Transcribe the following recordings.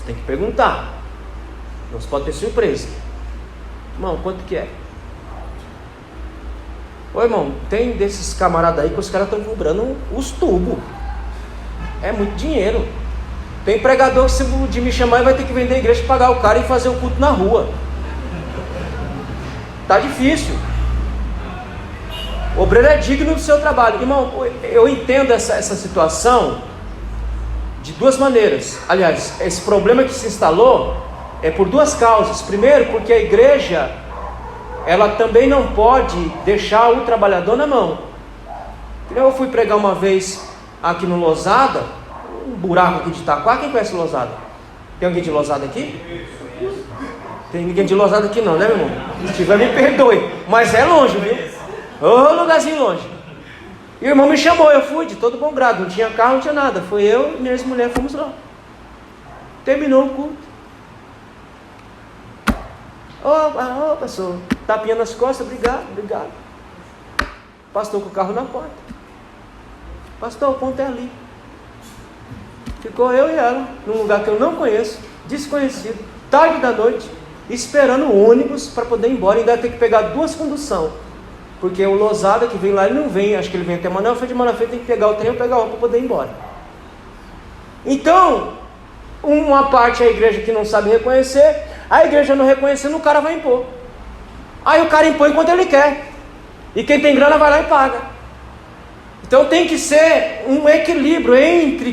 tem que perguntar. Não se pode ter surpresa. Irmão, quanto que é? Ô irmão, tem desses camaradas aí que os caras estão cobrando os tubos. É muito dinheiro. Tem pregador que se de me chamar vai ter que vender a igreja, pagar o cara e fazer o culto na rua. Tá difícil. O obreiro é digno do seu trabalho. Irmão, eu entendo essa situação de duas maneiras. Aliás, esse problema que se instalou é por duas causas. Primeiro, porque a igreja, ela também não pode deixar o trabalhador na mão. Eu fui pregar uma vez aqui no Losada, um buraco aqui de Itaquá. Quem conhece Losada? Tem alguém de Losada aqui? Tem ninguém de Losada aqui não, né, meu irmão? Se tiver, me perdoe, mas é longe, viu? Ô, lugarzinho longe. E o irmão me chamou, eu fui de todo bom grado. Não tinha carro, não tinha nada. Foi eu e minha ex-mulher, fomos lá. Terminou o culto. Ô, pastor, tapinha nas costas, obrigado. Pastor com o carro na porta. Pastor, o ponto é ali. Ficou eu e ela, num lugar que eu não conheço, desconhecido, tarde da noite, esperando o ônibus para poder ir embora. Ainda tem que pegar duas conduções, porque o Losada que vem lá, ele não vem, acho que ele vem até Manoel Feio, de Manoel Feio tem que pegar o trem ou pegar o para poder ir embora. Então, uma parte é a igreja que não sabe reconhecer, a igreja não reconhecendo, o cara vai impor. Aí o cara impõe quando ele quer, e quem tem grana vai lá e paga. Então tem que ser um equilíbrio entre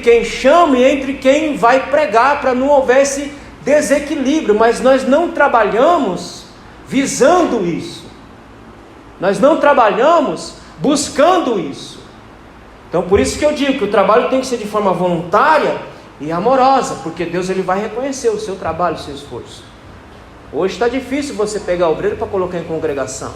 quem chama e entre quem vai pregar, para não houver esse desequilíbrio. Mas nós não trabalhamos visando isso, nós não trabalhamos buscando isso. Então por isso que eu digo que o trabalho tem que ser de forma voluntária e amorosa, porque Deus ele vai reconhecer o seu trabalho, o seu esforço. Hoje está difícil você pegar obreiro para colocar em congregação,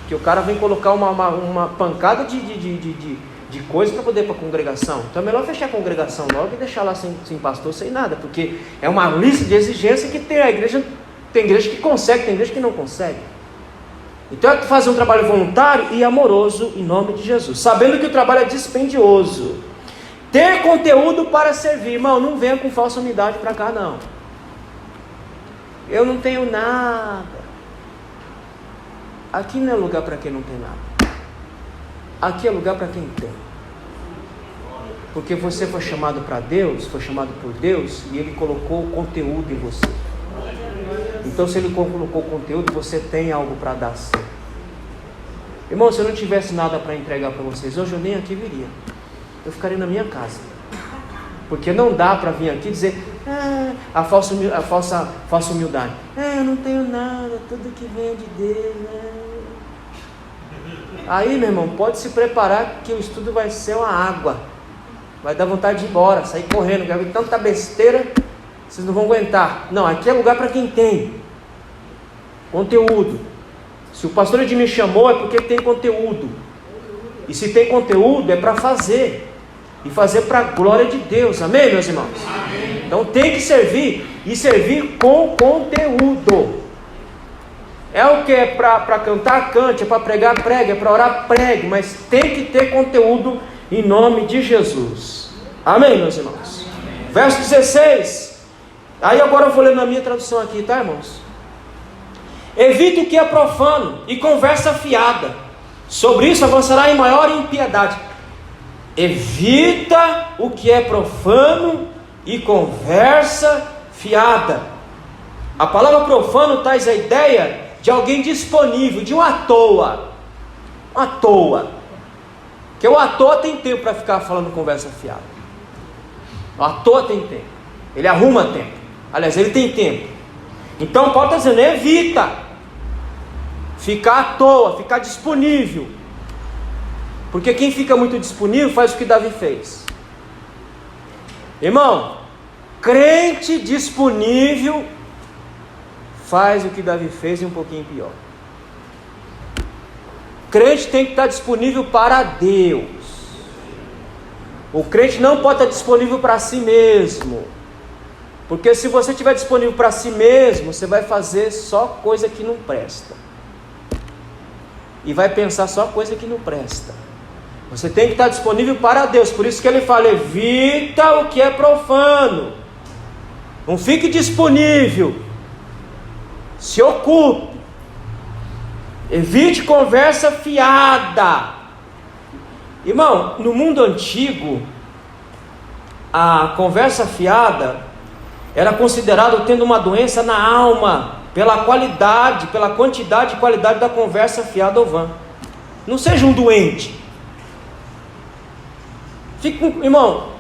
que o cara vem colocar uma pancada de coisa para poder ir para a congregação. Então é melhor fechar a congregação logo e deixar lá sem pastor, sem nada, porque é uma lista de exigência que tem a igreja. Tem igreja que consegue, tem igreja que não consegue. Então é fazer um trabalho voluntário e amoroso em nome de Jesus, sabendo que o trabalho é dispendioso. Ter conteúdo para servir. Irmão, não venha com falsa humildade para cá não. Eu não tenho nada. Aqui não é lugar para quem não tem nada. Aqui é lugar para quem tem. Porque você foi chamado para Deus, foi chamado por Deus, e Ele colocou o conteúdo em você. Então se Ele colocou o conteúdo, você tem algo para dar sim. Irmão, se eu não tivesse nada para entregar para vocês, hoje eu nem aqui viria. Eu ficaria na minha casa. Porque não dá para vir aqui dizer a falsa humildade. Eu não tenho nada, tudo que vem de Deus. Aí, meu irmão, pode se preparar que o estudo vai ser uma água. Vai dar vontade de ir embora, sair correndo. Vai ver tanta besteira, vocês não vão aguentar. Não, aqui é lugar para quem tem conteúdo. Se o pastor Edmir me chamou é porque tem conteúdo. E se tem conteúdo é para fazer. E fazer para a glória de Deus, amém, meus irmãos? Amém. Então tem que servir, e servir com conteúdo. É o que? É para cantar, cante, é para pregar, pregue, é para orar, pregue, mas tem que ter conteúdo em nome de Jesus, amém, meus irmãos? Amém. Verso 16, aí agora eu vou ler na minha tradução aqui, tá, irmãos? Evite o que é profano e conversa fiada, sobre isso avançará em maior impiedade. Evita o que é profano e conversa fiada. A palavra profano traz a ideia de alguém disponível, de um à toa. À toa. Porque o à toa tem tempo para ficar falando conversa fiada. O à toa tem tempo. Ele arruma tempo. Aliás, ele tem tempo. Então Paulo está dizendo, evita ficar à toa, ficar disponível. Porque quem fica muito disponível faz o que Davi fez. Irmão, crente disponível faz o que Davi fez e um pouquinho pior. Crente tem que estar disponível para Deus. O crente não pode estar disponível para si mesmo. Porque se você estiver disponível para si mesmo, você vai fazer só coisa que não presta. E vai pensar só coisa que não presta. Você tem que estar disponível para Deus. Por isso que ele fala, evita o que é profano Não fique disponível. Se ocupe. Evite conversa fiada. Irmão, no mundo antigo, a conversa fiada era considerado tendo uma doença na alma, pela qualidade, pela quantidade e qualidade da conversa fiada ou vã. Não seja um doente. Irmão,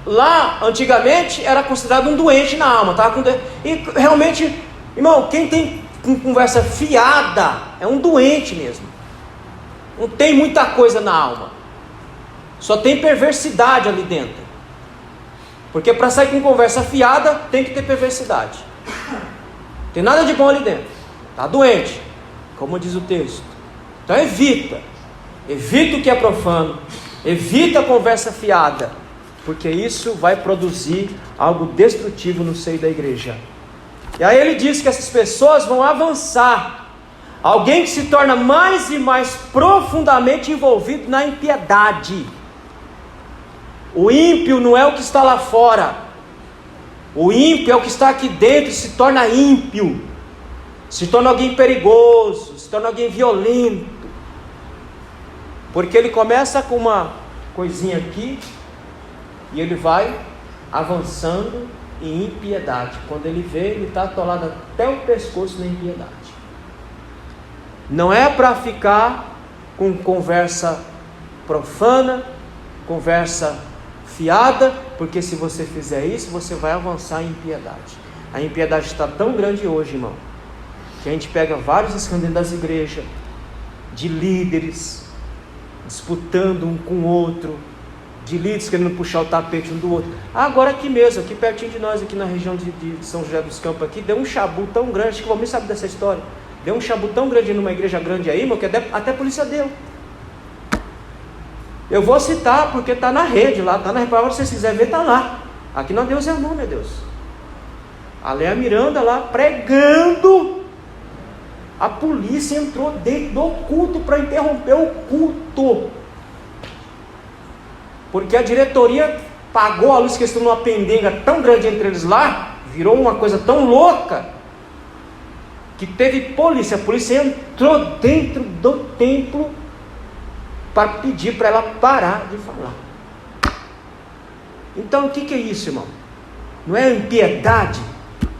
lá antigamente era considerado um doente na alma, e realmente, irmão, quem tem conversa fiada é um doente mesmo. Não tem muita coisa na alma, só tem perversidade ali dentro. Porque para sair com conversa fiada tem que ter perversidade. Tem nada de bom ali dentro. Está doente, como diz o texto. Então evita o que é profano, evita a conversa fiada, porque isso vai produzir algo destrutivo no seio da igreja. E aí ele diz que essas pessoas vão avançar. Alguém que se torna mais e mais profundamente envolvido na impiedade. O ímpio não é o que está lá fora. O ímpio é o que está aqui dentro e se torna ímpio. Se torna alguém perigoso, se torna alguém violento. Porque ele começa com uma coisinha aqui e ele vai avançando em impiedade. Quando ele vê, ele está atolado até o pescoço na impiedade. Não é para ficar com conversa profana, conversa fiada, porque se você fizer isso, você vai avançar em impiedade. A impiedade está tão grande hoje, irmão, que a gente pega vários escândalos das igrejas, de líderes disputando um com o outro, de líderes querendo puxar o tapete um do outro. Agora aqui mesmo, aqui pertinho de nós, aqui na região de São José dos Campos, aqui, deu um chabu tão grande, acho que o Valmir sabe dessa história, deu um chabu tão grande numa igreja grande aí, irmão, que até a polícia deu. Eu vou citar porque está na rede lá, está na rede, se vocês quiserem ver, está lá. Aqui não Deus é o nome, meu Deus. A Léa Miranda lá pregando, a polícia entrou dentro do culto para interromper o culto, porque a diretoria pagou a luz, que estão numa pendenga tão grande entre eles lá, virou uma coisa tão louca, que teve polícia. A polícia entrou dentro do templo para pedir para ela parar de falar. Então o que é isso, irmão? Não é a impiedade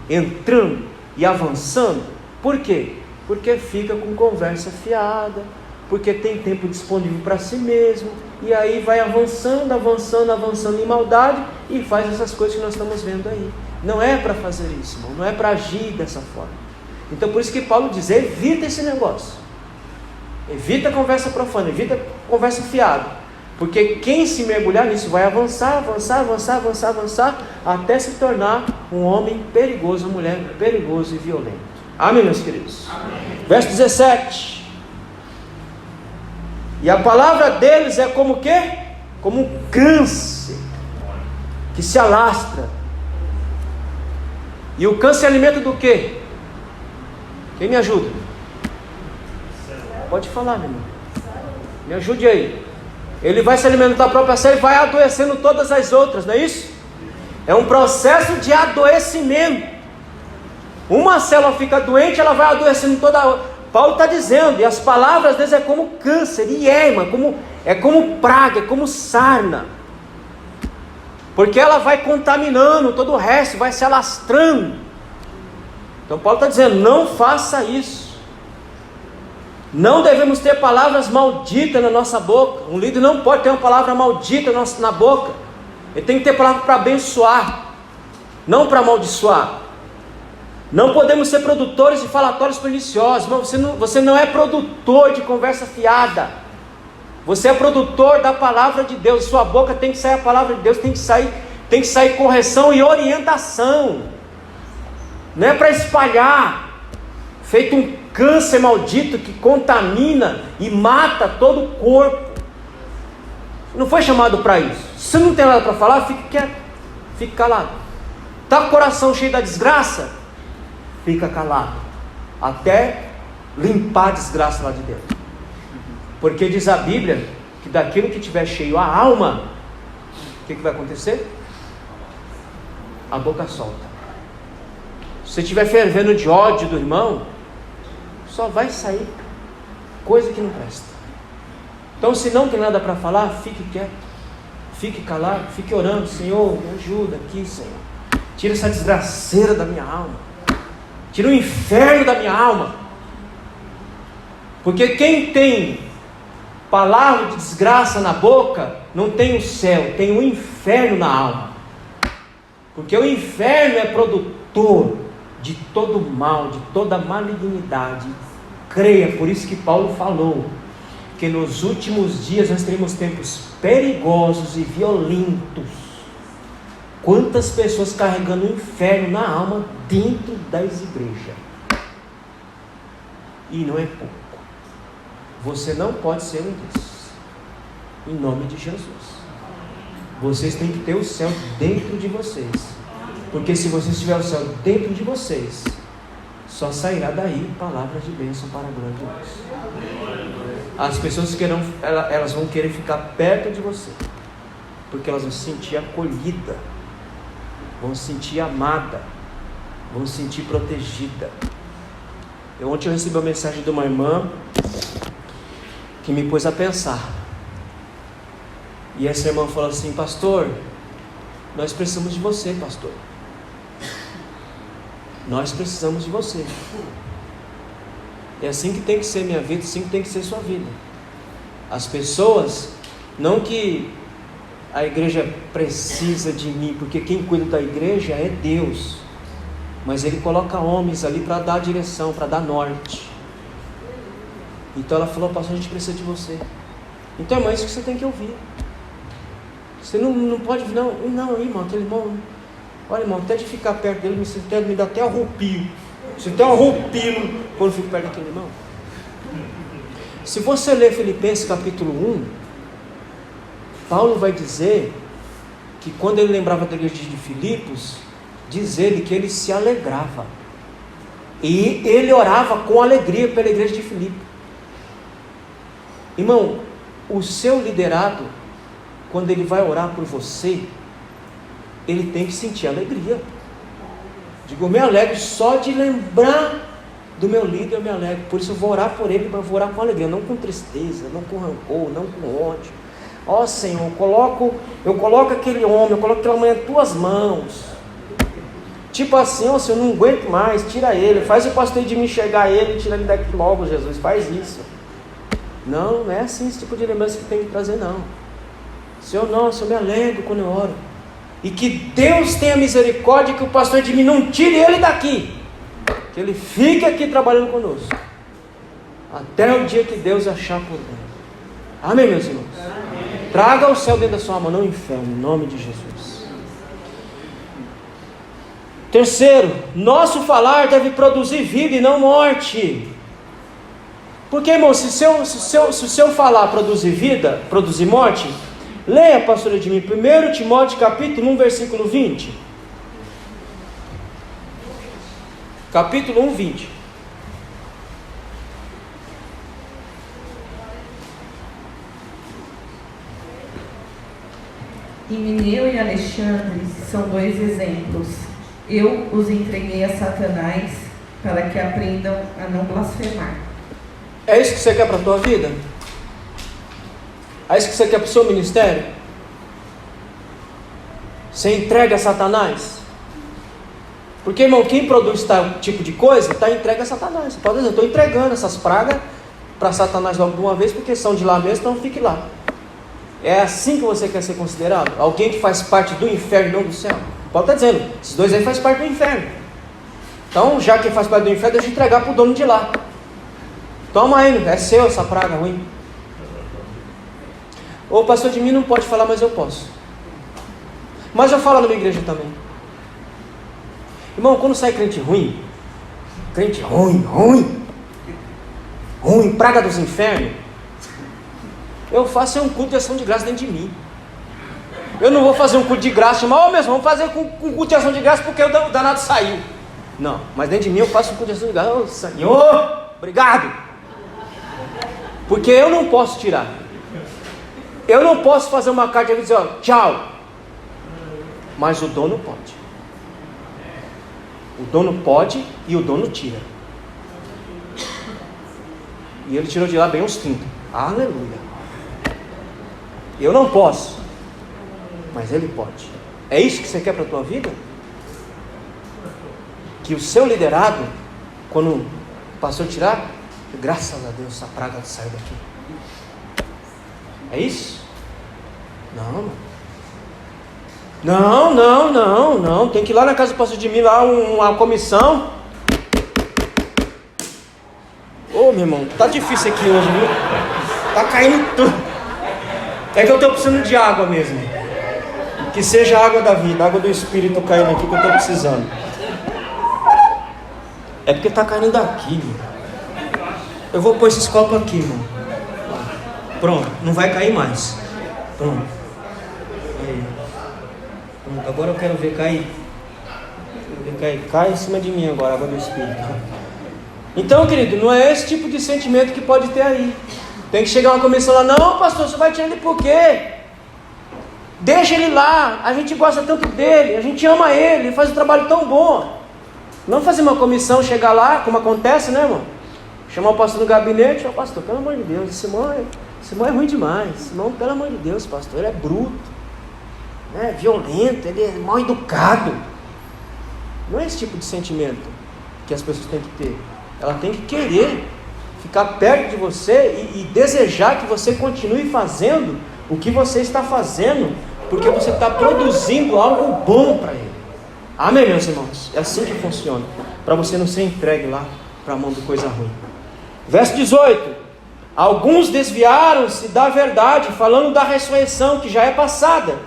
entrando e avançando? Por quê? Porque fica com conversa fiada, porque tem tempo disponível para si mesmo, e aí vai avançando em maldade, e faz essas coisas que nós estamos vendo aí. Não é para fazer isso, irmão, não é para agir dessa forma. Então por isso que Paulo diz, evita esse negócio. Evita a conversa profana, evita a conversa fiada, porque quem se mergulhar nisso vai avançar, até se tornar um homem perigoso, uma mulher perigosa e violenta. Amém, meus queridos? Amém. Verso 17. E a palavra deles é como o quê? Como um câncer que se alastra. E o câncer alimenta do quê? Quem me ajuda? Pode falar, meu irmão. Me ajude aí. Ele vai se alimentando da própria célula e vai adoecendo todas as outras, não é isso? É um processo de adoecimento. Uma célula fica doente, ela vai adoecendo toda a outra. Paulo está dizendo, e as palavras deles é como câncer, e irmão, é como praga, é como sarna. Porque ela vai contaminando todo o resto, vai se alastrando. Então Paulo está dizendo, não faça isso. Não devemos ter palavras malditas na nossa boca. Um líder não pode ter uma palavra maldita na boca. Ele tem que ter palavra para abençoar, não para amaldiçoar. Não podemos ser produtores de falatórios perniciosos. Você não é produtor de conversa fiada. Você é produtor da palavra de Deus. Sua boca tem que sair a palavra de Deus, tem que sair correção e orientação. Não é para espalhar, feito um câncer maldito que contamina e mata todo o corpo. Você não foi chamado para isso. Se você não tem nada para falar, fique quieto, fique calado. Está com o coração cheio da desgraça? Fica calado, até limpar a desgraça lá de dentro. Porque diz a Bíblia que daquilo que tiver cheio a alma, o que vai acontecer? A boca solta. Se você estiver fervendo de ódio do irmão, só vai sair coisa que não presta. Então, se não tem nada para falar, fique quieto, fique calado, fique orando. Senhor, me ajuda aqui, Senhor. Tira essa desgraceira da minha alma, tira o inferno da minha alma. Porque quem tem palavra de desgraça na boca, não tem o céu, tem o inferno na alma. Porque o inferno é produtor de todo mal, de toda malignidade. Creia, por isso que Paulo falou que nos últimos dias nós teremos tempos perigosos e violentos. Quantas pessoas carregando o inferno na alma dentro das igrejas? E não é pouco. Você não pode ser um desses. Em nome de Jesus. Vocês têm que ter o céu dentro de vocês. Porque se vocês tiverem o céu dentro de vocês, só sairá daí palavras de bênção para a glória de Deus. As pessoas elas vão querer ficar perto de você, porque elas vão se sentir acolhida, vão se sentir amada, vão se sentir protegida. Ontem eu recebi uma mensagem de uma irmã que me pôs a pensar. E essa irmã falou assim: pastor, nós precisamos de você, pastor. Nós precisamos de você. É assim que tem que ser minha vida, assim que tem que ser sua vida. As pessoas, não que a igreja precisa de mim, porque quem cuida da igreja é Deus, mas Ele coloca homens ali para dar direção, para dar norte. Então ela falou: pastor, a gente precisa de você. Então é isso que você tem que ouvir. Você não pode, não, irmão, aquele irmão, olha, irmão, até de ficar perto dele me dá até arrepio. Você tem um arrepio quando eu fico perto daquele irmão. Se você ler Filipenses capítulo 1, Paulo vai dizer que quando ele lembrava da igreja de Filipos, diz ele que ele se alegrava. E ele orava com alegria pela igreja de Filipe. Irmão, o seu liderado, quando ele vai orar por você, ele tem que sentir alegria. Digo, eu me alegro só de lembrar do meu líder, eu me alegro. Por isso eu vou orar por ele, mas vou orar com alegria, não com tristeza, não com rancor, não com ódio. Ó Senhor, eu coloco aquele homem, eu coloco aquela mulher em tuas mãos. Tipo assim, ó Senhor, eu não aguento mais, tira ele, faz o pastor de me enxergar ele, tira ele daqui logo, Jesus, faz isso. Não é assim esse tipo de lembrança que tem que trazer, não. Senhor, nossa, eu me alegro quando eu oro. E que Deus tenha misericórdia, que o pastor de mim não tire ele daqui, que ele fique aqui trabalhando conosco, até o dia que Deus achar por bem. Amém, meus irmãos? Amém. Traga o céu dentro da sua alma, não o inferno, em nome de Jesus. Terceiro, nosso falar deve produzir vida e não morte. Porque, irmão, se o seu falar produzir vida, produzir morte, leia, pastor Edmir, 1 Timóteo capítulo 1, versículo 20. Capítulo 1, 20. Himeneu e Alexandre são dois exemplos. Eu os entreguei a Satanás para que aprendam a não blasfemar. É isso que você quer para a tua vida? É isso que você quer para o seu ministério? Você entrega a Satanás? Porque, irmão, quem produz tal tipo de coisa, está entregue a Satanás. Você pode dizer, eu estou entregando essas pragas para Satanás logo de uma vez, porque são de lá mesmo, então fique lá. É assim que você quer ser considerado? Alguém que faz parte do inferno e não do céu? Paulo está dizendo, esses dois aí fazem parte do inferno. Então, já que faz parte do inferno, deixa eu entregar para o dono de lá. Toma aí, é seu essa praga ruim. O pastor de mim não pode falar, mas eu posso. Mas eu falo na minha igreja também. Irmão, quando sai crente ruim, praga dos infernos, eu faço um culto de ação de graça dentro de mim. Eu não vou fazer um culto de graça, mas mesmo, vamos fazer com culto de ação de graça porque o danado saiu. Não, mas dentro de mim eu faço um culto de ação de graça. Oh, Senhor, obrigado. Porque eu não posso tirar. Eu não posso fazer uma carta e dizer, ó, tchau. Mas o dono pode. O dono pode e o dono tira. E ele tirou de lá bem uns 30. Aleluia. Eu não posso, mas ele pode. É isso que você quer para a tua vida? Que o seu liderado, quando o pastor tirar, graças a Deus, essa praga saiu daqui. É isso? Não. Tem que ir lá na casa do pastor de mim, lá uma comissão. Ô, meu irmão, tá difícil aqui hoje, viu? Tá caindo tudo. É que eu tô precisando de água mesmo. Que seja a água da vida, a água do Espírito caindo aqui que eu tô precisando. É porque tá caindo daqui, meu. Eu vou pôr esses copos aqui, irmão. Pronto, não vai cair mais. Pronto. Aí. Pronto, agora eu quero ver cair. Cai em cima de mim agora, a água do Espírito. Então, querido, não é esse tipo de sentimento que pode ter aí. Tem que chegar uma comissão lá, não, pastor, você vai tirar ele por quê? Deixa ele lá, a gente gosta tanto dele, a gente ama ele faz um trabalho tão bom. Não fazer uma comissão, chegar lá, como acontece, né, irmão? Chamar o pastor no gabinete, ó, pastor, pelo amor de Deus, esse irmão é ruim demais. Esse irmão, pelo amor de Deus, pastor, ele é bruto, né, violento, ele é mal educado. Não é esse tipo de sentimento que as pessoas têm que ter. Ela tem que querer ficar perto de você e desejar que você continue fazendo o que você está fazendo, porque você está produzindo algo bom para ele. Amém, meus irmãos? É assim que funciona, para você não ser entregue lá para a mão de coisa ruim. Verso 18: alguns desviaram-se da verdade, falando da ressurreição que já é passada,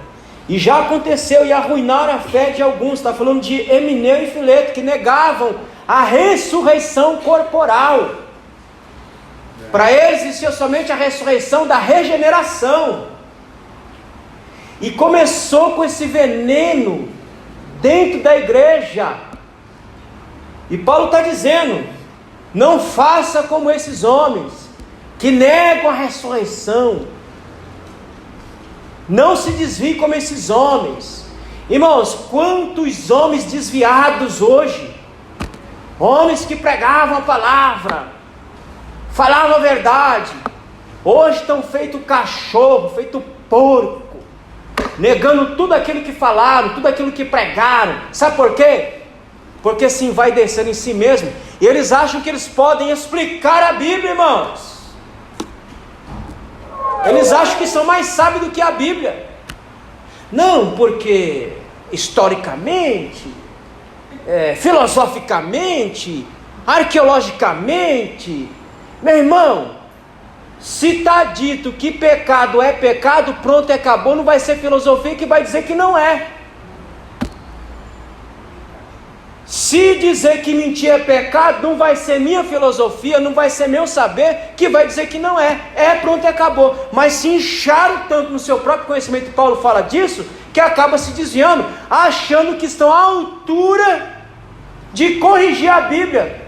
e já aconteceu, e arruinaram a fé de alguns. Está falando de Emineu e Fileto, que negavam a ressurreição corporal. Para eles existia somente a ressurreição da regeneração. E começou com esse veneno dentro da igreja. E Paulo está dizendo: não faça como esses homens que negam a ressurreição. Não se desvie como esses homens. Irmãos, quantos homens desviados hoje, homens que pregavam a palavra, falavam a verdade, hoje estão feito cachorro, feito porco, negando tudo aquilo que falaram, tudo aquilo que pregaram. Sabe por quê? Porque se envaideceram em si mesmo, e eles acham que eles podem explicar a Bíblia, irmãos. Eles acham que são mais sábios do que a Bíblia. Não, porque historicamente, filosoficamente, arqueologicamente, meu irmão, se está dito que pecado é pecado, pronto, acabou. Não vai ser filosofia que vai dizer que não é. Se dizer que mentir é pecado, não vai ser minha filosofia, não vai ser meu saber que vai dizer que não é. Pronto, acabou. Mas se incharam tanto no seu próprio conhecimento, Paulo fala disso, que acaba se desviando, achando que estão à altura de corrigir a Bíblia.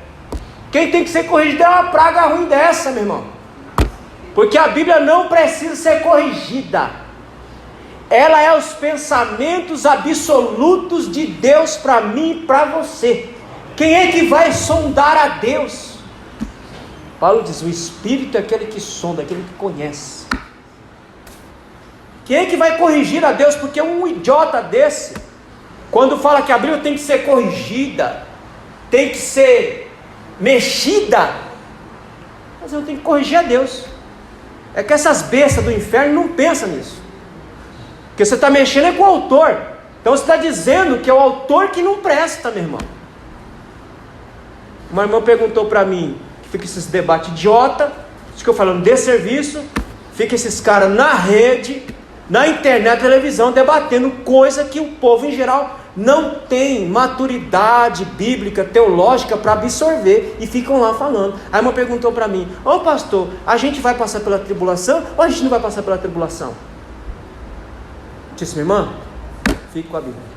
Quem tem que ser corrigido é uma praga ruim dessa, meu irmão. Porque a Bíblia não precisa ser corrigida. Ela é os pensamentos absolutos de Deus para mim e para você. Quem é que vai sondar a Deus? Paulo diz: o Espírito é aquele que sonda, aquele que conhece. Quem é que vai corrigir a Deus? Porque um idiota desse, quando fala que a Bíblia tem que ser corrigida, tem que ser mexida, mas eu tenho que corrigir a Deus. É que essas bestas do inferno não pensam nisso. Porque você está mexendo com o autor. Então você está dizendo que é o autor que não presta, meu irmão. Uma irmã perguntou para mim, fica esses debates idiota, isso que eu falando de serviço, fica esses caras na rede, na internet, na televisão, debatendo coisa que o povo em geral não tem maturidade bíblica, teológica para absorver, e ficam lá falando. A irmã perguntou para mim: ô pastor, a gente vai passar pela tribulação ou a gente não vai passar pela tribulação? Disse: minha irmã, fique com a Bíblia.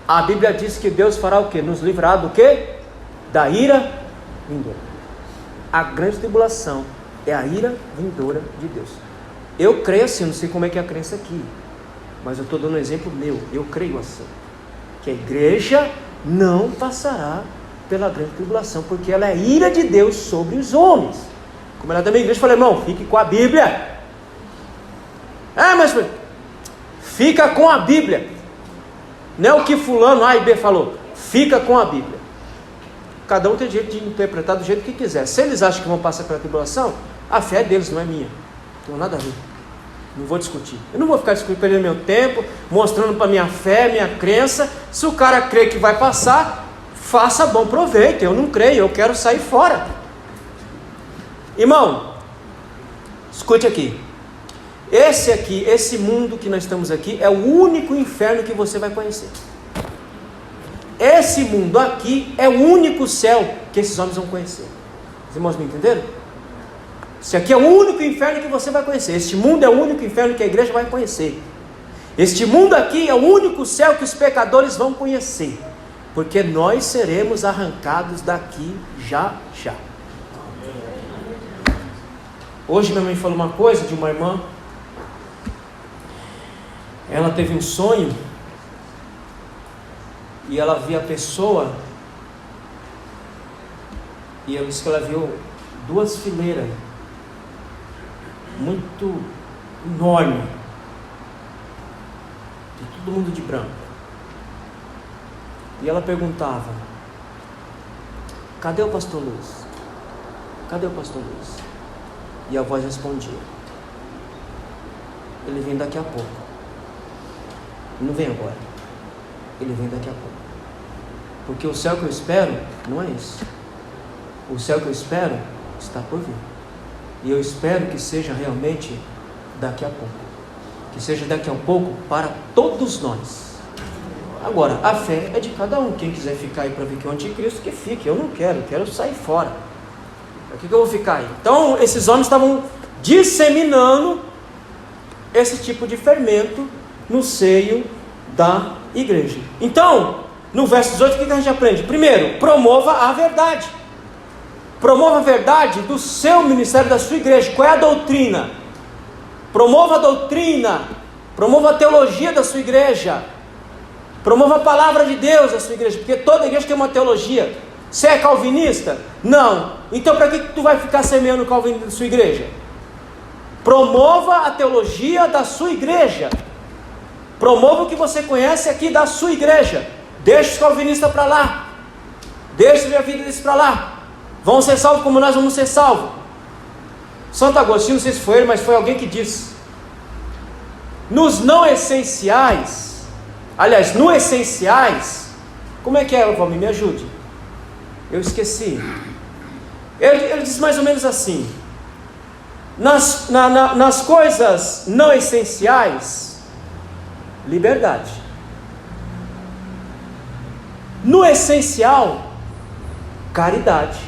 A Bíblia diz que Deus fará o quê? Nos livrar do quê? Da ira vindoura. A grande tribulação é a ira vindoura de Deus. Eu creio assim, não sei como é que é a crença aqui, mas eu estou dando um exemplo meu. Eu creio assim, que a igreja não passará pela grande tribulação, porque ela é ira de Deus sobre os homens. Como ela da minha igreja, eu falei, irmão, fique com a Bíblia. Mas fica com a Bíblia. Não é o que fulano A e B falou. Fica com a Bíblia. Cada um tem jeito de interpretar do jeito que quiser. Se eles acham que vão passar pela tribulação, a fé é deles, não é minha. Não tem nada a ver. Não vou discutir. Eu não vou ficar discutindo, perdendo meu tempo, mostrando para minha fé, minha crença. Se o cara crê que vai passar, faça bom proveito. Eu não creio, eu quero sair fora. Irmão, escute aqui. Esse mundo que nós estamos aqui é o único inferno que você vai conhecer. Esse mundo aqui é o único céu que esses homens vão conhecer. Os irmãos me entenderam? Esse aqui é o único inferno que você vai conhecer. Este mundo é o único inferno que a igreja vai conhecer. Este mundo aqui é o único céu que os pecadores vão conhecer. Porque nós seremos arrancados daqui já. Hoje minha mãe falou uma coisa de uma irmã. Ela teve um sonho e ela via a pessoa e ela disse que ela viu 2 fileiras muito enorme e todo mundo de branco. E ela perguntava: cadê o pastor Luiz? Cadê o pastor Luiz? E a voz respondia: ele vem daqui a pouco. Não vem agora, ele vem daqui a pouco. Porque o céu que eu espero não é esse. O céu que eu espero está por vir. E eu espero que seja realmente daqui a pouco. Que seja daqui a pouco para todos nós. Agora, a fé é de cada um. Quem quiser ficar aí para ver que é o anticristo, que fique. Eu não quero sair fora. Para que eu vou ficar aí? Então, esses homens estavam disseminando esse tipo de fermento no seio da igreja. Então, no verso 18, o que a gente aprende? Primeiro, promova a verdade. Promova a verdade do seu ministério, da sua igreja. Qual é a doutrina? Promova a doutrina. Promova a teologia da sua igreja. Promova a palavra de Deus da sua igreja. Porque toda igreja tem uma teologia. Você é calvinista? Não. Então para que tu vai ficar semeando o calvinismo da sua igreja? Promova a teologia da sua igreja. Promova o que você conhece aqui da sua igreja. Deixa os calvinistas para lá. Deixa a vida deles para lá. Vão ser salvos como nós vamos ser salvos. Santo Agostinho, não sei se foi ele, mas foi alguém que disse: nos não essenciais, aliás, no essenciais, como é que é, Valmir? Me ajude. Eu esqueci. Ele diz mais ou menos assim: nas coisas não essenciais, liberdade. No essencial, caridade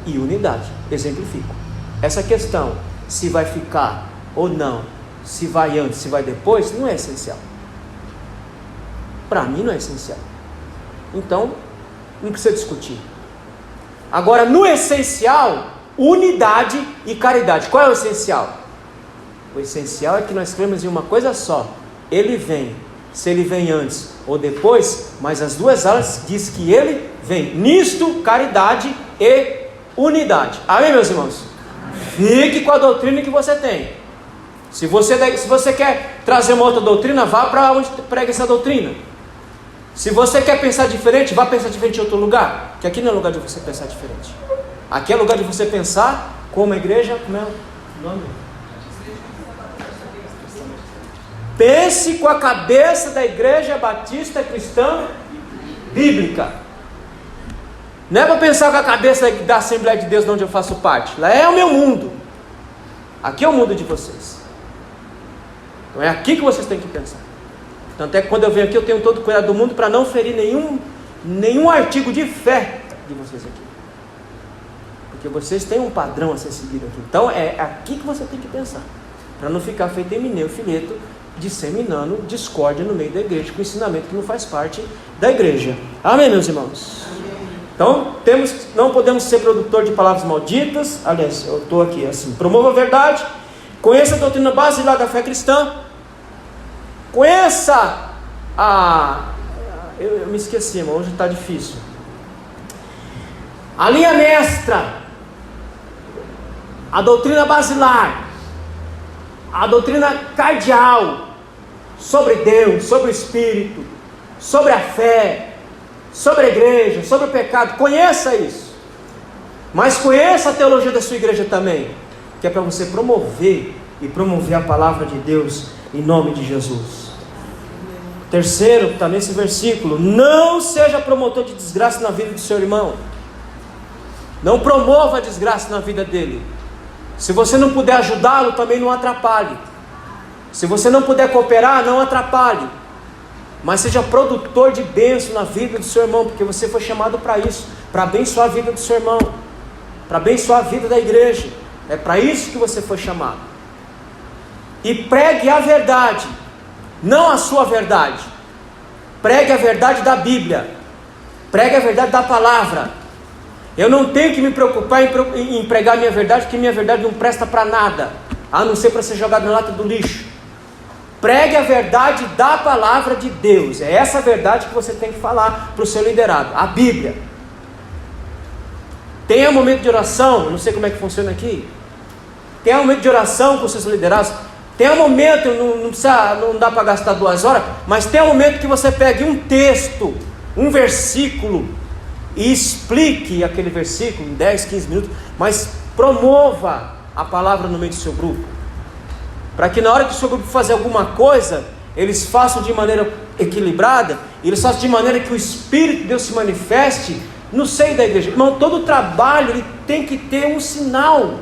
e unidade. Exemplifico. Essa questão, se vai ficar ou não, se vai antes, se vai depois, não é essencial. Para mim não é essencial. Então, não precisa discutir. Agora, no essencial, unidade e caridade. Qual é o essencial? O essencial é que nós cremos em uma coisa só. Ele vem. Se ele vem antes ou depois, mas as duas alas diz que ele vem. Nisto, caridade e unidade. Amém, meus irmãos? Fique com a doutrina que você tem. Se você quer trazer uma outra doutrina, vá para onde prega essa doutrina. Se você quer pensar diferente, vá pensar diferente em outro lugar. Que aqui não é lugar de você pensar diferente. Aqui é lugar de você pensar como a igreja. Como é o nome? Pense com a cabeça da igreja batista cristã bíblica. Não é para pensar com a cabeça da Assembleia de Deus de onde eu faço parte. Lá é o meu mundo. Aqui é o mundo de vocês. Então é aqui que vocês têm que pensar. Tanto é que quando eu venho aqui, eu tenho todo o cuidado do mundo para não ferir nenhum artigo de fé de vocês aqui. Porque vocês têm um padrão a ser seguido aqui. Então é aqui que você tem que pensar. Para não ficar feito Emineu Fileto, disseminando discórdia no meio da igreja, com ensinamento que não faz parte da igreja. Amém, meus irmãos? Então, não podemos ser produtor de palavras malditas. Aliás, eu estou aqui assim: promova a verdade, conheça a doutrina basilar da fé cristã, conheça Eu me esqueci, mas hoje está difícil. A linha mestra, a doutrina basilar, a doutrina cardeal sobre Deus, sobre o Espírito, sobre a fé, sobre a igreja, sobre o pecado. Conheça isso, mas conheça a teologia da sua igreja também, que é para você promover a palavra de Deus em nome de Jesus. Terceiro, está nesse versículo: não seja promotor de desgraça na vida do seu irmão. Não promova a desgraça na vida dele. Se você não puder ajudá-lo, também não atrapalhe. Se você não puder cooperar, não atrapalhe. Mas seja produtor de bênção na vida do seu irmão, porque você foi chamado para isso, para abençoar a vida do seu irmão, para abençoar a vida da igreja. É para isso que você foi chamado. E pregue a verdade, não a sua verdade. Pregue a verdade da Bíblia. Pregue a verdade da palavra. Eu não tenho que me preocupar em pregar a minha verdade, porque minha verdade não presta para nada, a não ser para ser jogado na lata do lixo. Pregue a verdade da palavra de Deus. É essa verdade que você tem que falar para o seu liderado, a Bíblia. Tenha um momento de oração. Eu não sei como é que funciona aqui. Tenha um momento de oração com os seus liderados. Tenha um momento, não dá para gastar 2 horas, mas tenha um momento que você pegue um texto, um versículo, e explique aquele versículo em 10, 15 minutos, mas promova a palavra no meio do seu grupo, para que na hora que o seu grupo fazer alguma coisa, eles façam de maneira equilibrada, eles façam de maneira que o Espírito de Deus se manifeste no seio da igreja. Irmão, todo trabalho ele tem que ter um sinal,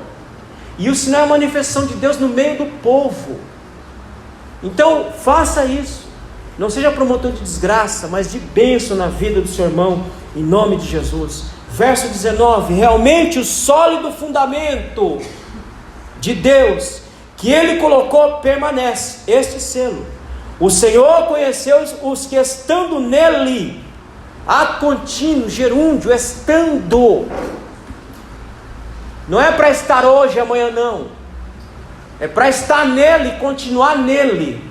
e o sinal é a manifestação de Deus no meio do povo. Então faça isso, não seja promotor de desgraça, mas de bênção na vida do seu irmão, em nome de Jesus. Verso 19: realmente o sólido fundamento de Deus que Ele colocou permanece, este selo: o Senhor conheceu os que estando nele, ato contínuo, gerúndio, estando. Não é para estar hoje, amanhã não, é para estar nele, continuar nele.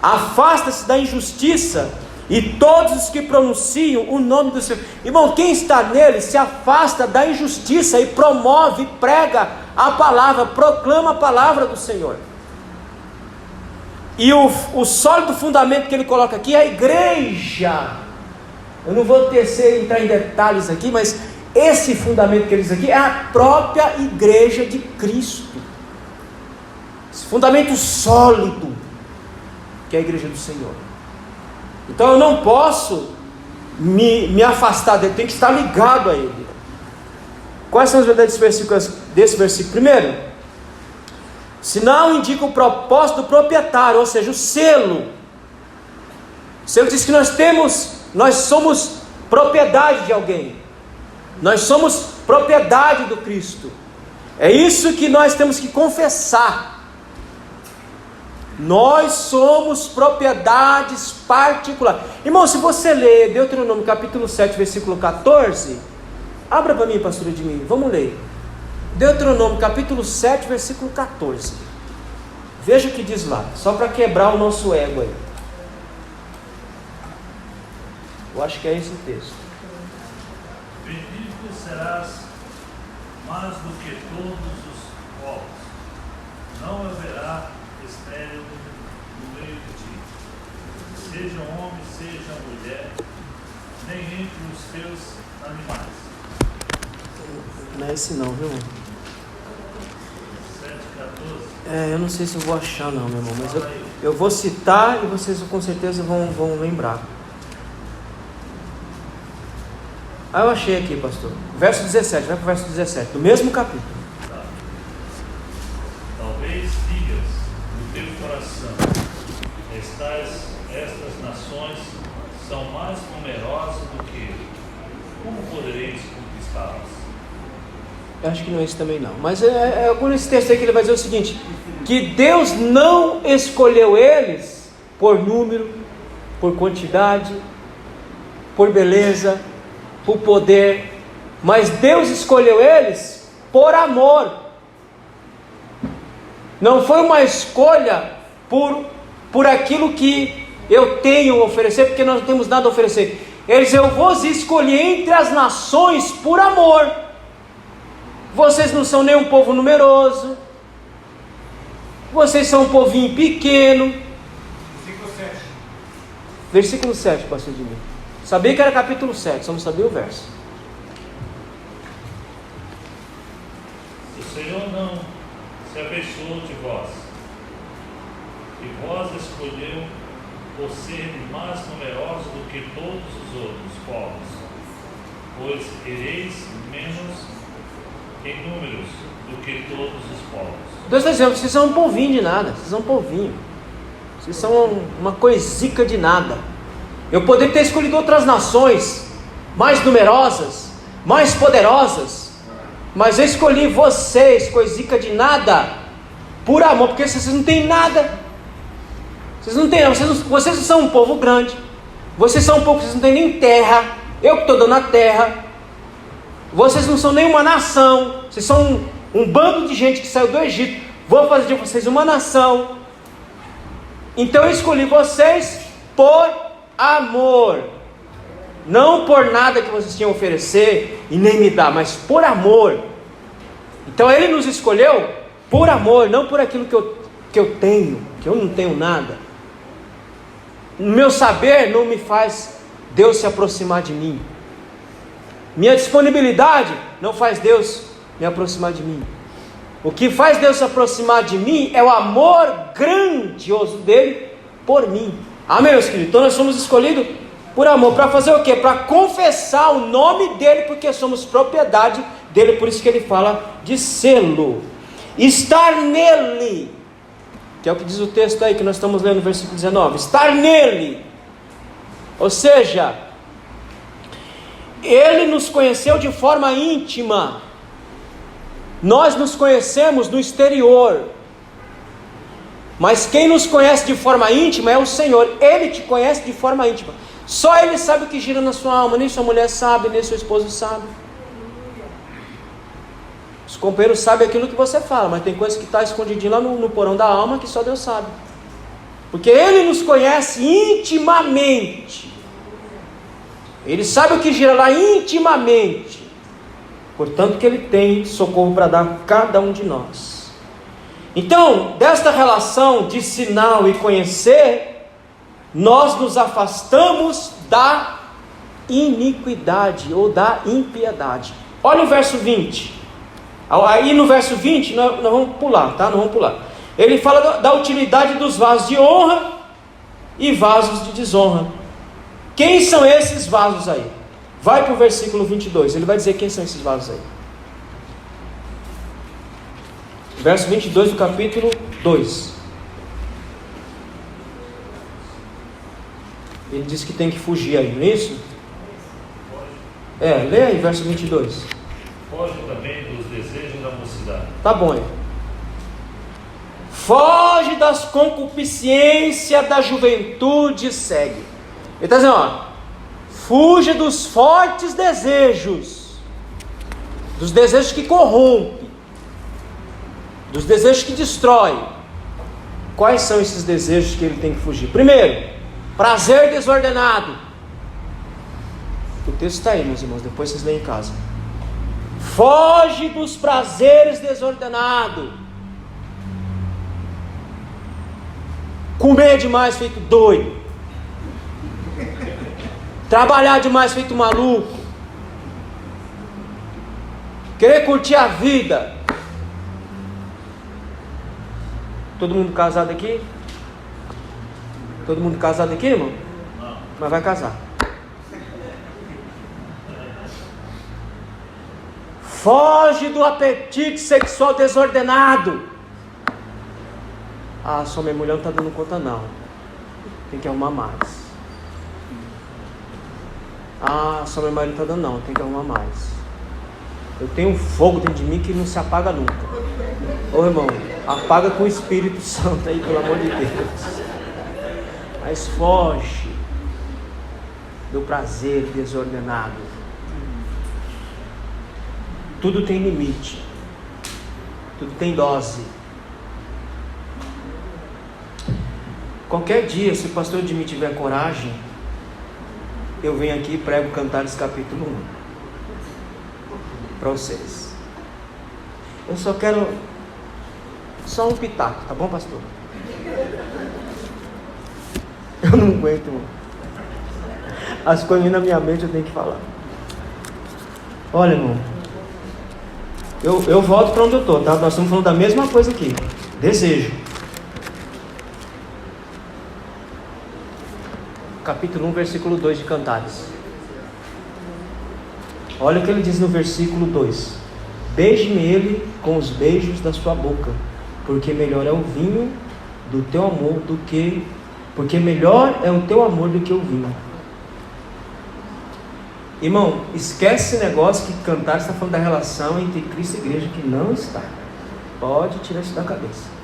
Afasta-se da injustiça e todos os que pronunciam o nome do Senhor. Irmão, quem está nele se afasta da injustiça e promove, prega a palavra, proclama a palavra do Senhor. E o sólido fundamento que ele coloca aqui é a igreja. Eu não vou entrar em detalhes aqui, mas esse fundamento que ele diz aqui é a própria igreja de Cristo. Esse fundamento sólido que é a igreja do Senhor. Então eu não posso me afastar dele, tenho que estar ligado a ele. Quais são as verdades desse versículo? Primeiro, sinal indica o propósito do proprietário, ou seja, o selo. O selo diz que nós somos propriedade de alguém, nós somos propriedade do Cristo. É isso que nós temos que confessar. Nós somos propriedades particulares. Irmão, se você ler Deuteronômio capítulo 7, versículo 14, abra para mim, pastor Edmir, vamos ler. Deuteronômio capítulo 7, versículo 14. Veja o que diz lá, só para quebrar o nosso ego aí. Eu acho que é esse texto. Bendito serás mais do que todos os povos. Não haverá estéril no meio de ti, seja homem, seja mulher, nem entre os teus animais. Não é esse não, viu? 7:14. Eu não sei se eu vou achar não, meu irmão, mas eu vou citar e vocês com certeza vão lembrar. Eu achei aqui, pastor. Verso 17, vai para o verso 17, do mesmo capítulo. Tá. Talvez digas no teu coração: estas nações são mais numerosas do que eu. Como podereis conquistá-las? Eu acho que não é isso também não. Mas é nesse texto aí que ele vai dizer o seguinte: que Deus não escolheu eles por número, por quantidade, por beleza, por poder, mas Deus escolheu eles por amor. Não foi uma escolha por aquilo que eu tenho a oferecer, porque nós não temos nada a oferecer. Ele diz: eu vos escolhi entre as nações por amor. Vocês não são nem um povo numeroso, vocês são um povinho pequeno. Versículo 7, pastor Edmir. Sabia que era capítulo 7, só não sabia o verso. O Senhor não se abençoou de vós, e vós escolheu por ser mais numerosos do que todos os outros povos, pois sereis menos em números do que todos os povos. Deus está dizendo: vocês são um povinho de nada, vocês são um povinho, vocês são uma coisica de nada. Eu poderia ter escolhido outras nações mais numerosas, mais poderosas, mas eu escolhi vocês, coisica de nada, por amor, porque vocês não têm nada. Vocês não têm, vocês não são um povo grande, vocês são um povo que vocês não têm nem terra, eu que estou dando a terra. Vocês não são nenhuma nação, vocês são um bando de gente que saiu do Egito. Vou fazer de vocês uma nação. Então eu escolhi vocês por amor, não por nada que vocês tinham a oferecer e nem me dar, mas por amor. Então Ele nos escolheu por amor, não por aquilo que eu tenho, que eu não tenho nada. O meu saber não me faz Deus se aproximar de mim. Minha disponibilidade não faz Deus me aproximar de mim. O que faz Deus se aproximar de mim é o amor grandioso dele por mim. Amém, meus queridos? Então nós somos escolhidos por amor. Para fazer o quê? Para confessar o nome dele, porque somos propriedade dele. Por isso que ele fala de selo. Estar nele, que é o que diz o texto aí que nós estamos lendo no versículo 19. Estar nele, ou seja, Ele nos conheceu de forma íntima. Nós nos conhecemos no exterior, mas quem nos conhece de forma íntima é o Senhor. Ele te conhece de forma íntima. Só Ele sabe o que gira na sua alma. Nem sua mulher sabe, nem seu esposo sabe. Os companheiros sabem aquilo que você fala, mas tem coisa que está escondidinha lá no porão da alma que só Deus sabe. Porque Ele nos conhece intimamente. Ele sabe o que gira lá intimamente. Portanto que Ele tem socorro para dar a cada um de nós. Então, desta relação de sinal e conhecer, nós nos afastamos da iniquidade ou da impiedade. Olha o verso 20. Aí no verso 20, nós vamos pular, tá? Não vamos pular. Ele fala da utilidade dos vasos de honra e vasos de desonra. Quem são esses vasos aí? Vai para o versículo 22, ele vai dizer quem são esses vasos aí. Verso 22 do capítulo 2. Ele diz que tem que fugir aí, não é isso? Lê aí, verso 22. Foge também dos desejos da mocidade. Tá bom aí. Foge das concupiscências da juventude e segue. Ele está dizendo, ó, fuja dos fortes desejos, dos desejos que corrompem, dos desejos que destroem. Quais são esses desejos que ele tem que fugir? Primeiro, prazer desordenado. O texto está aí, meus irmãos, depois vocês leem em casa. Foge dos prazeres desordenados. Comer demais feito doido. Trabalhar demais feito maluco. Querer curtir a vida. Todo mundo casado aqui? Todo mundo casado aqui, irmão? Não. Mas vai casar. Foge do apetite sexual desordenado. Ah, só minha mulher não está dando conta não. Tem que arrumar mais. Ah, só meu marido não está dando não, tem que arrumar mais. Eu tenho um fogo dentro de mim que não se apaga nunca. Ô irmão, apaga com o Espírito Santo aí, pelo amor de Deus. Mas foge do prazer desordenado. Tudo tem limite. Tudo tem dose. Qualquer dia, se o pastor de mim tiver coragem, eu venho aqui e prego Cantares capítulo 1 para vocês. Eu só quero só um pitaco, tá bom, pastor? Eu não aguento, irmão. As coisas na minha mente eu tenho que falar. Olha, irmão, eu volto para onde eu estou, tá? Nós estamos falando da mesma coisa aqui. Desejo. Capítulo 1, versículo 2 de Cantares. Olha o que ele diz no versículo 2: beije-me ele com os beijos da sua boca, porque melhor é o vinho do teu amor do que... Porque melhor é o teu amor do que o vinho. Irmão, esquece esse negócio que Cantares está falando da relação entre Cristo e igreja, que não está. Pode tirar isso da cabeça.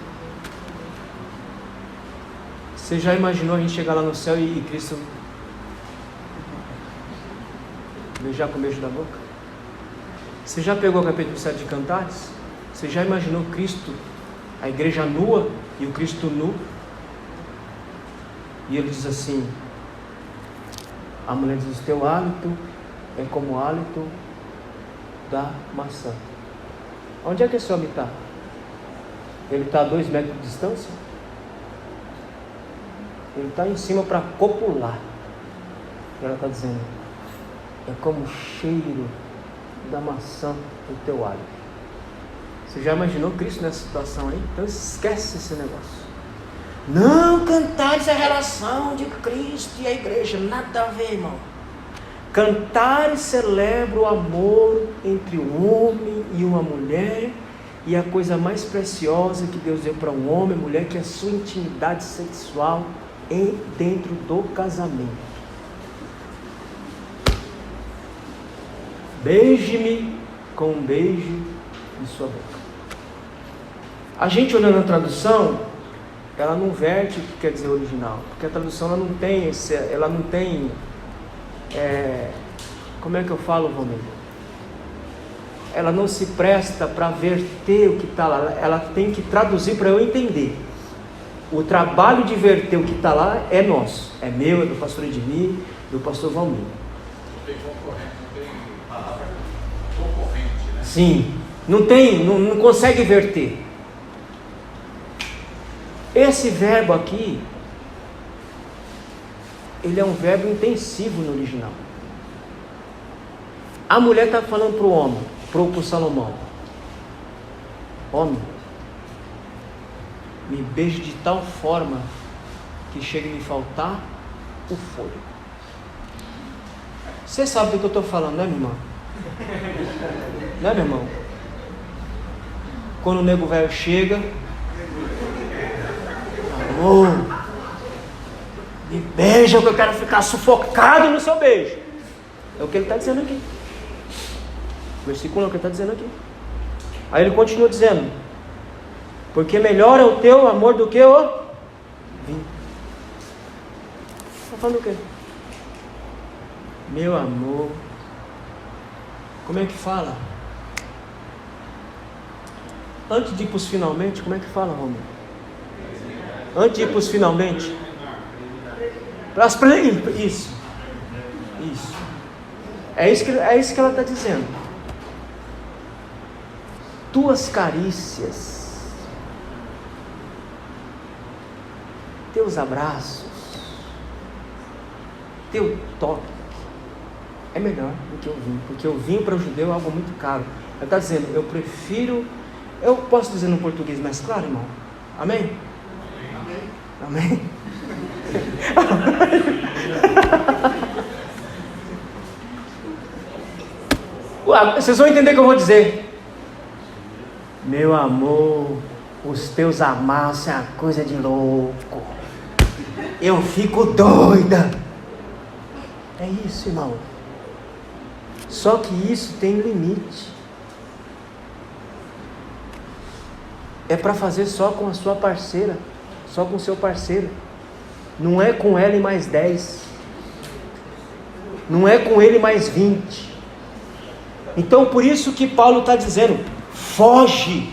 Você já imaginou a gente chegar lá no céu e Cristo beijar com o beijo da boca? Você já pegou o capítulo 7 de Cantares? Você já imaginou Cristo, a igreja nua e o Cristo nu? E ele diz assim: a mulher diz, o teu hálito é como o hálito da maçã. Onde é que esse homem está? Ele está a 2 metros de distância? Ele está em cima para copular. E ela está dizendo: é como o cheiro da maçã do teu hálito. Você já imaginou Cristo nessa situação aí? Então esquece esse negócio. Não, Cantares é a relação de Cristo e a igreja. Nada a ver, irmão. Cantares celebra o amor entre um homem e uma mulher. E a coisa mais preciosa que Deus deu para um homem e mulher, que é a sua intimidade sexual dentro do casamento. Beije-me com um beijo de sua boca. A gente olhando a tradução, ela não verte o que quer dizer original, porque a tradução ela não tem como é que eu falo, Romero? Ela não se presta para verter o que está lá, ela tem que traduzir para eu entender. O trabalho de verter o que está lá é nosso, é meu, é do pastor Edmir, do pastor Valmir. Não tem concorrente, não tem palavra concorrente, né? Sim, não consegue verter. Esse verbo aqui, ele é um verbo intensivo no original. A mulher está falando para o homem, para o Salomão: homem, me beije de tal forma que chegue a me faltar o fôlego. Você sabe do que eu estou falando, né, minha irmã? Né, meu irmão? Quando o nego velho chega: amor, me beija que eu quero ficar sufocado no seu beijo. É o que ele está dizendo aqui. O versículo é o que ele está dizendo aqui. Aí ele continua dizendo: porque melhor é o teu amor do que o vinho. Está falando o quê? Meu amor. Como é que fala? Antes de ir para os finalmente, como é que fala, Romero? Antes de ir para os finalmente. Isso. É isso que ela está dizendo. Tuas carícias, teus abraços, teu toque é melhor do que o vinho, porque o vinho para o judeu é algo muito caro. Ela está dizendo: eu prefiro. Eu posso dizer no português mais claro, irmão? Amém? Amém? Vocês vão entender o que eu vou dizer. Meu amor, os teus amassos é uma coisa de louco. Eu fico doida. É isso, irmão. Só que isso tem limite. É para fazer só com a sua parceira, só com o seu parceiro. Não é com ela e mais 10. Não é com ele mais 20. Então por isso que Paulo está dizendo: foge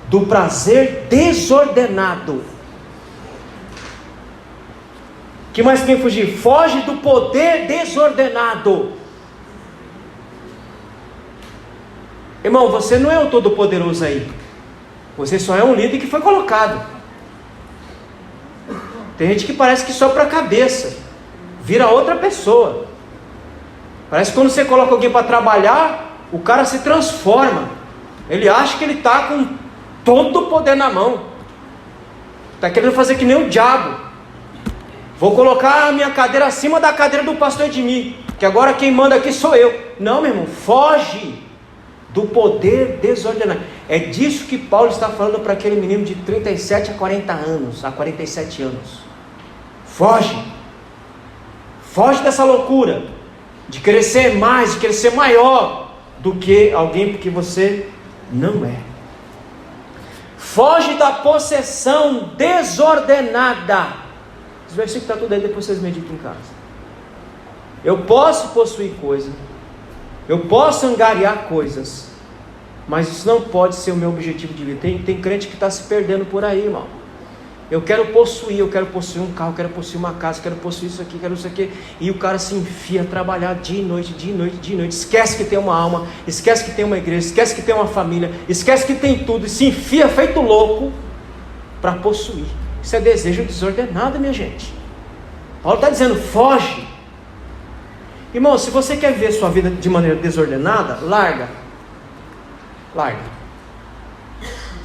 do prazer desordenado. Que mais tem que fugir? Foge do poder desordenado. Irmão, você não é o todo-poderoso aí. Você só é um líder que foi colocado. Tem gente que parece que sopra a cabeça, vira outra pessoa. Parece que quando você coloca alguém para trabalhar, o cara se transforma. Ele acha que ele está com todo o poder na mão. Está querendo fazer que nem o diabo. Vou colocar a minha cadeira acima da cadeira do pastor Edmir, que agora quem manda aqui sou eu. Não, meu irmão, foge do poder desordenado. É disso que Paulo está falando para aquele menino de 37 a 40 anos, a 47 anos. Foge. Foge dessa loucura de querer ser mais, de querer ser maior do que alguém que você não é. Foge da possessão desordenada. Esse versículo está tudo aí, depois vocês meditam em casa. Eu posso possuir coisas, eu posso angariar coisas, mas isso não pode ser o meu objetivo de vida. Tem crente que está se perdendo por aí, irmão. Eu quero possuir um carro, eu quero possuir uma casa, eu quero possuir isso aqui, quero isso aqui. E o cara se enfia a trabalhar dia e noite, dia e noite, dia e noite. Esquece que tem uma alma, esquece que tem uma igreja, esquece que tem uma família, esquece que tem tudo. E se enfia feito louco para possuir. Isso é desejo desordenado, minha gente. Paulo está dizendo, foge. Irmão, se você quer ver sua vida de maneira desordenada, larga.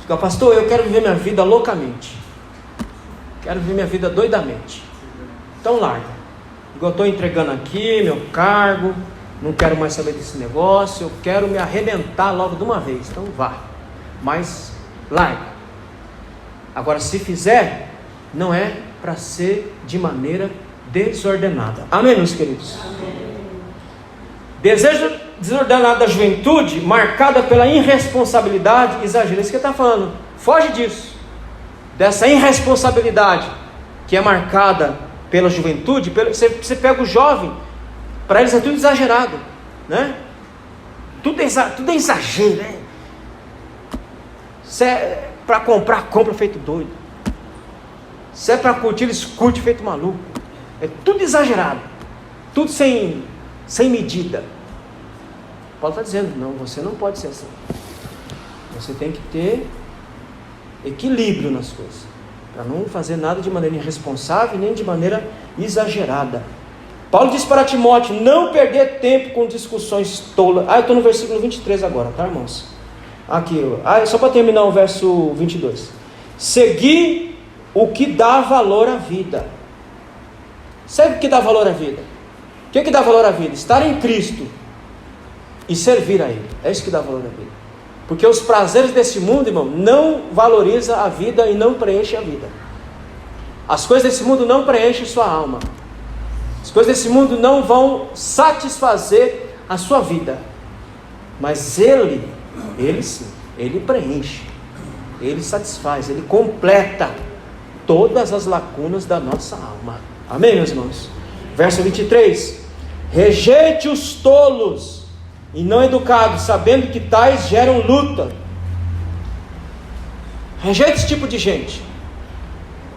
Fica, pastor, eu quero viver minha vida loucamente. Quero viver minha vida doidamente. Então larga. Eu estou entregando aqui meu cargo, não quero mais saber desse negócio, eu quero me arrebentar logo de uma vez. Então vá. Mas larga. Agora, se fizer, não é para ser de maneira desordenada. Amém, meus queridos? Amém. Desejo desordenado da juventude, marcada pela irresponsabilidade, exagero. Isso que ele está falando. Foge disso. Dessa irresponsabilidade que é marcada pela juventude. Você pega o jovem, para eles é tudo exagerado, né? Tudo é exagero, né? Se é para comprar, compra feito doido. Se é para curtir, eles curtem feito maluco. É tudo exagerado, tudo sem medida. Paulo está dizendo, não, você não pode ser assim. Você tem que ter equilíbrio nas coisas, para não fazer nada de maneira irresponsável, nem de maneira exagerada. Paulo diz para Timóteo, não perder tempo com discussões tolas. Eu estou no versículo 23 agora, tá, irmãos? Aqui, só para terminar o verso 22. Seguir o que dá valor à vida. Segue o que dá valor à vida. O que dá valor à vida? Estar em Cristo e servir a Ele. É isso que dá valor à vida. Porque os prazeres desse mundo, irmão, não valoriza a vida e não preenche a vida. As coisas desse mundo não preenchem sua alma. As coisas desse mundo não vão satisfazer a sua vida. Mas Ele sim, Ele preenche, Ele satisfaz, Ele completa todas as lacunas da nossa alma. Amém, meus irmãos? Verso 23. Rejeite os tolos e não educados, sabendo que tais geram luta. Rejeite esse tipo de gente.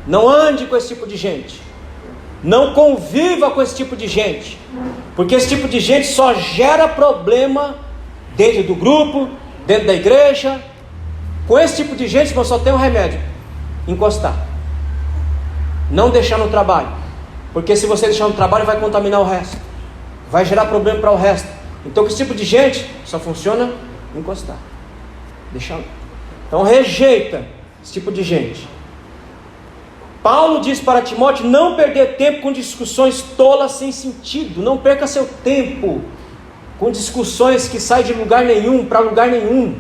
Não ande com esse tipo de gente. Não conviva com esse tipo de gente. Porque esse tipo de gente só gera problema dentro do grupo, dentro da igreja. Com esse tipo de gente, só tem um remédio: encostar. Não deixar no trabalho. Porque se você deixar no trabalho, vai contaminar o resto. Vai gerar problema para o resto. Então, com esse tipo de gente, só funciona encostar. Deixa lá. Então, rejeita esse tipo de gente. Paulo diz para Timóteo não perder tempo com discussões tolas sem sentido. Não perca seu tempo com discussões que saem de lugar nenhum para lugar nenhum.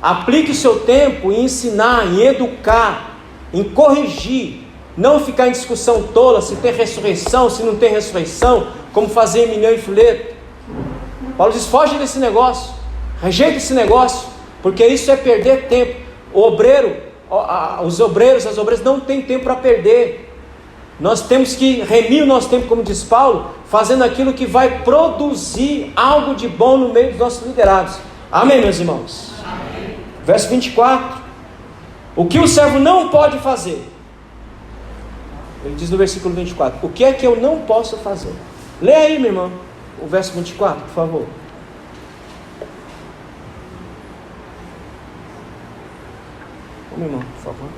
Aplique o seu tempo em ensinar, em educar, em corrigir. Não ficar em discussão tola, se tem ressurreição, se não tem ressurreição, como fazer milhão e fileto. Paulo diz, foge desse negócio, rejeita esse negócio, porque isso é perder tempo. O obreiro, os obreiros, as obreiras não têm tempo para perder. Nós temos que remir o nosso tempo, como diz Paulo, fazendo aquilo que vai produzir algo de bom no meio dos nossos liderados. Amém, meus irmãos? Amém. Verso 24. O que o servo não pode fazer? Ele diz no versículo 24: o que é que eu não posso fazer? Lê aí, minha irmã, o verso 24, por favor. Minha irmã, por favor.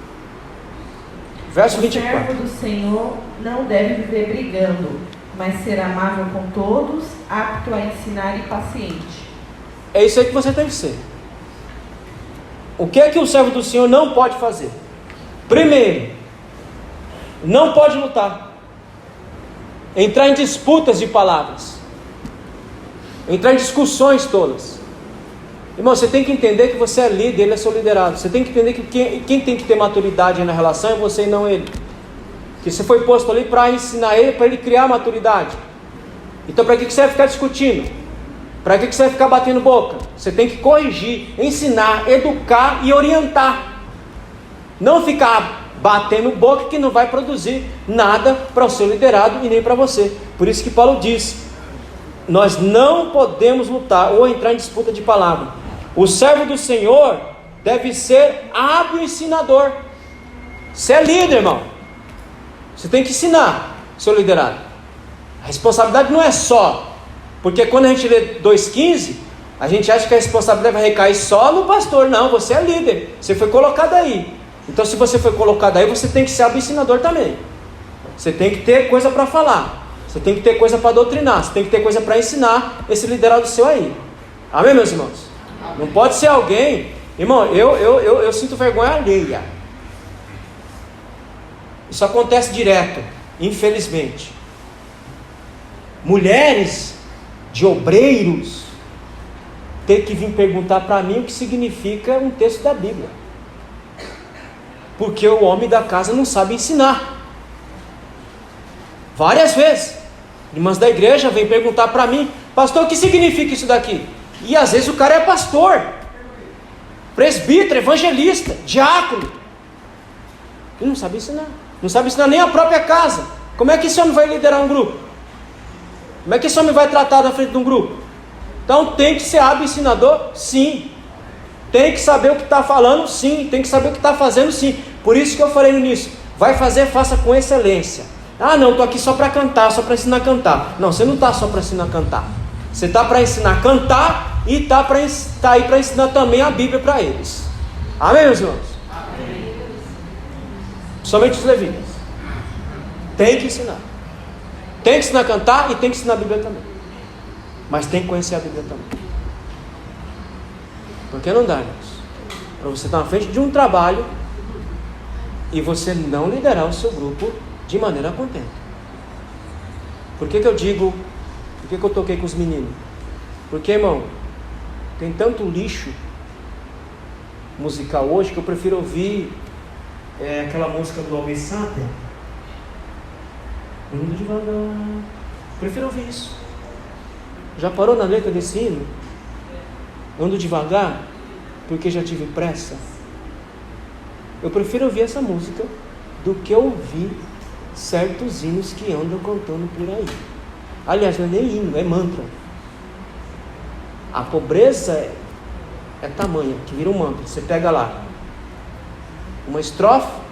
Verso 24. O servo do Senhor não deve viver brigando, mas ser amável com todos, apto a ensinar e paciente. É isso aí que você tem que ser. O que é que o servo do Senhor não pode fazer? Primeiro, não pode lutar, entrar em disputas de palavras, entrar em discussões tolas. Irmão, você tem que entender que você é líder, ele é seu liderado. Você tem que entender que quem tem que ter maturidade na relação é você e não ele. Que você foi posto ali para ensinar ele, para ele criar maturidade. Então para que você vai ficar discutindo? Para que você vai ficar batendo boca? Você tem que corrigir, ensinar, educar e orientar. Não ficar batendo boca que não vai produzir nada para o seu liderado e nem para você. Por isso que Paulo diz: nós não podemos lutar ou entrar em disputa de palavra. O servo do Senhor deve ser hábil ensinador. Você é líder, irmão. Você tem que ensinar seu liderado. A responsabilidade não é só, porque quando a gente lê 2,15, a gente acha que a responsabilidade vai recair só no pastor. Não, você é líder, você foi colocado aí. Então se você foi colocado aí, você tem que ser hábil ensinador também. Você tem que ter coisa para falar, você tem que ter coisa para doutrinar, você tem que ter coisa para ensinar esse liderado seu aí. Amém, meus irmãos? Não pode ser alguém, irmão, eu sinto vergonha alheia. Isso acontece direto, infelizmente. Mulheres de obreiros ter que vir perguntar para mim o que significa um texto da Bíblia, porque o homem da casa não sabe ensinar. Várias vezes irmãs da igreja vêm perguntar para mim: pastor, o que significa isso daqui? E às vezes o cara é pastor, presbítero, evangelista, diácono, e não sabe ensinar. Não sabe ensinar nem a própria casa. Como é que esse homem vai liderar um grupo? Como é que esse homem vai tratar na frente de um grupo? Então tem que ser hábil ensinador? Sim. Tem que saber o que está falando? Sim. Tem que saber o que está fazendo? Sim. Por isso que eu falei no início: vai fazer, faça com excelência. Ah não, estou aqui só para cantar, só para ensinar a cantar. Não, você não está só para ensinar a cantar. Você está para ensinar a cantar e está aí para ensinar também a Bíblia para eles. Amém, meus irmãos? Amém. Somente os levitas. Tem que ensinar. Tem que ensinar a cantar e tem que ensinar a Bíblia também. Mas tem que conhecer a Bíblia também. Porque não dá, irmãos, para você estar na frente de um trabalho e você não liderar o seu grupo de maneira contente. Por que eu digo, por que eu toquei com os meninos? Porque, irmão, tem tanto lixo musical hoje que eu prefiro ouvir aquela música do Alves Sater. Indo devagar. Prefiro ouvir isso. Já parou na letra desse hino? Ando devagar porque já tive pressa. Eu prefiro ouvir essa música do que ouvir certos hinos que andam cantando por aí. Aliás, não é nem hino, é mantra. A pobreza é tamanha que vira um mantra. Você pega lá uma estrofe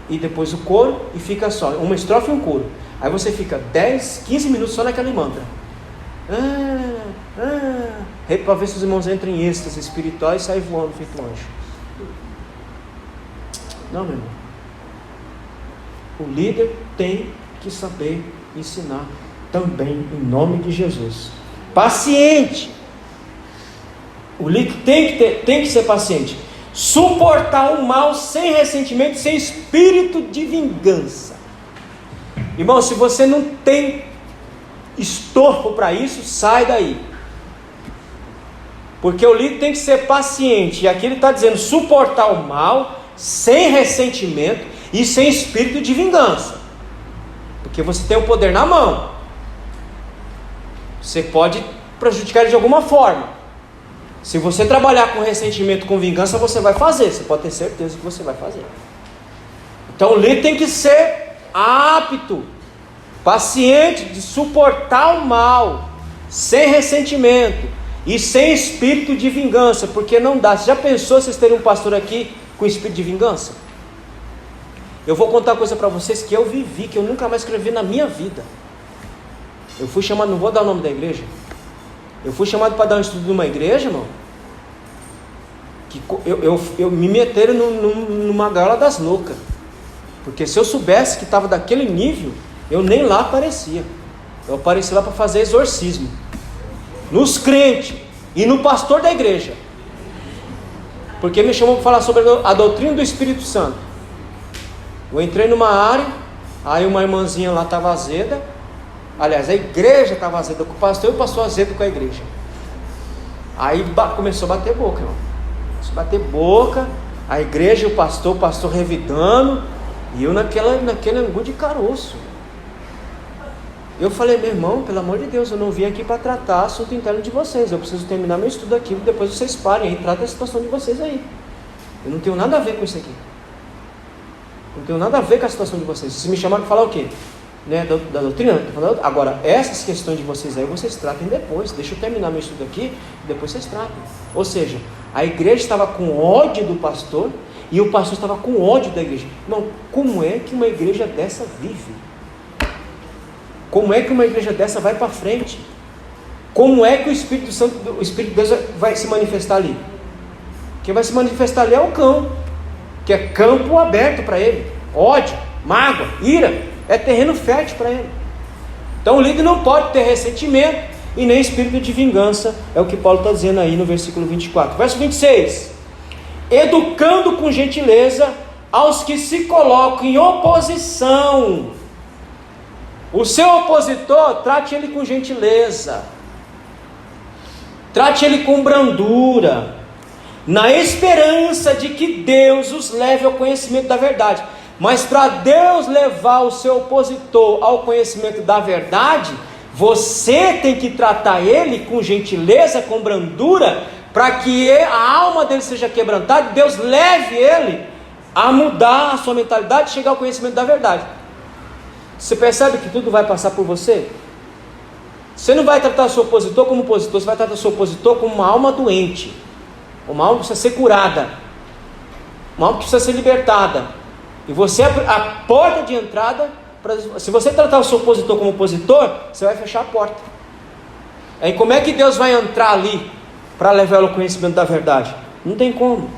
e depois o coro e fica só uma estrofe e um coro. Aí você fica 10, 15 minutos só naquele mantra. Para ver se os irmãos entram em êxtase espiritual e saem voando feito um anjo. Não, meu irmão. O líder tem que saber ensinar também, em nome de Jesus. Paciente. O líder tem que ser paciente. Suportar o mal sem ressentimento, sem espírito de vingança. Irmão, se você não tem estofo para isso, sai daí. Porque o líder tem que ser paciente. E aqui ele está dizendo: suportar o mal sem ressentimento e sem espírito de vingança. Porque você tem o poder na mão. Você pode prejudicar ele de alguma forma. Se você trabalhar com ressentimento, com vingança, você vai fazer. Você pode ter certeza que você vai fazer. Então o líder tem que ser apto, paciente, de suportar o mal, sem ressentimento e sem espírito de vingança. Porque não dá. Você já pensou vocês terem um pastor aqui com espírito de vingança? Eu vou contar uma coisa para vocês que eu vivi, que eu nunca mais escrevi na minha vida. Eu fui chamado, não vou dar o nome da igreja. Eu fui chamado para dar um estudo numa igreja, irmão. Que eu me meteram numa gaiola das loucas. Porque se eu soubesse que estava daquele nível, eu nem lá aparecia. Eu apareci lá para fazer exorcismo. Nos crentes e no pastor da igreja. Porque me chamou para falar sobre a doutrina do Espírito Santo. Eu entrei numa área, aí uma irmãzinha lá estava azeda. Aliás, a igreja estava azeda com o pastor e o pastor azedo com a igreja. Aí começou a bater boca, irmão. Começou a bater boca, a igreja e o pastor revidando, e eu naquele angu de caroço. Eu falei, meu irmão, pelo amor de Deus, eu não vim aqui para tratar assunto interno de vocês. Eu preciso terminar meu estudo aqui, depois vocês parem aí, tratem a situação de vocês aí. Eu não tenho nada a ver com isso aqui. Não tenho nada a ver com a situação de vocês. Vocês me chamaram para falar o quê? Né, da doutrina? Agora, essas questões de vocês aí, vocês tratem depois. Deixa eu terminar meu estudo aqui, depois vocês tratem. Ou seja, a igreja estava com ódio do pastor e o pastor estava com ódio da igreja. Irmão, como é que uma igreja dessa vive? Como é que uma igreja dessa vai para frente? Como é que o Espírito Santo, o Espírito de Deus vai se manifestar ali? Quem vai se manifestar ali é o cão, que é campo aberto para ele. Ódio, mágoa, ira, é terreno fértil para ele. Então o líder não pode ter ressentimento e nem espírito de vingança, é o que Paulo está dizendo aí no versículo 24. Verso 26: educando com gentileza aos que se colocam em oposição. O seu opositor, trate ele com gentileza, trate ele com brandura, na esperança de que Deus os leve ao conhecimento da verdade. Mas para Deus levar o seu opositor ao conhecimento da verdade, você tem que tratar ele com gentileza, com brandura, para que a alma dele seja quebrantada e Deus leve ele a mudar a sua mentalidade e chegar ao conhecimento da verdade. Você percebe que tudo vai passar por você? Você não vai tratar o seu opositor como opositor, você vai tratar o seu opositor como uma alma doente, uma alma que precisa ser curada, uma alma que precisa ser libertada. E você é a porta de entrada. Se você tratar o seu opositor como opositor, você vai fechar a porta. Aí como é que Deus vai entrar ali para levá-lo ao conhecimento da verdade? Não tem como.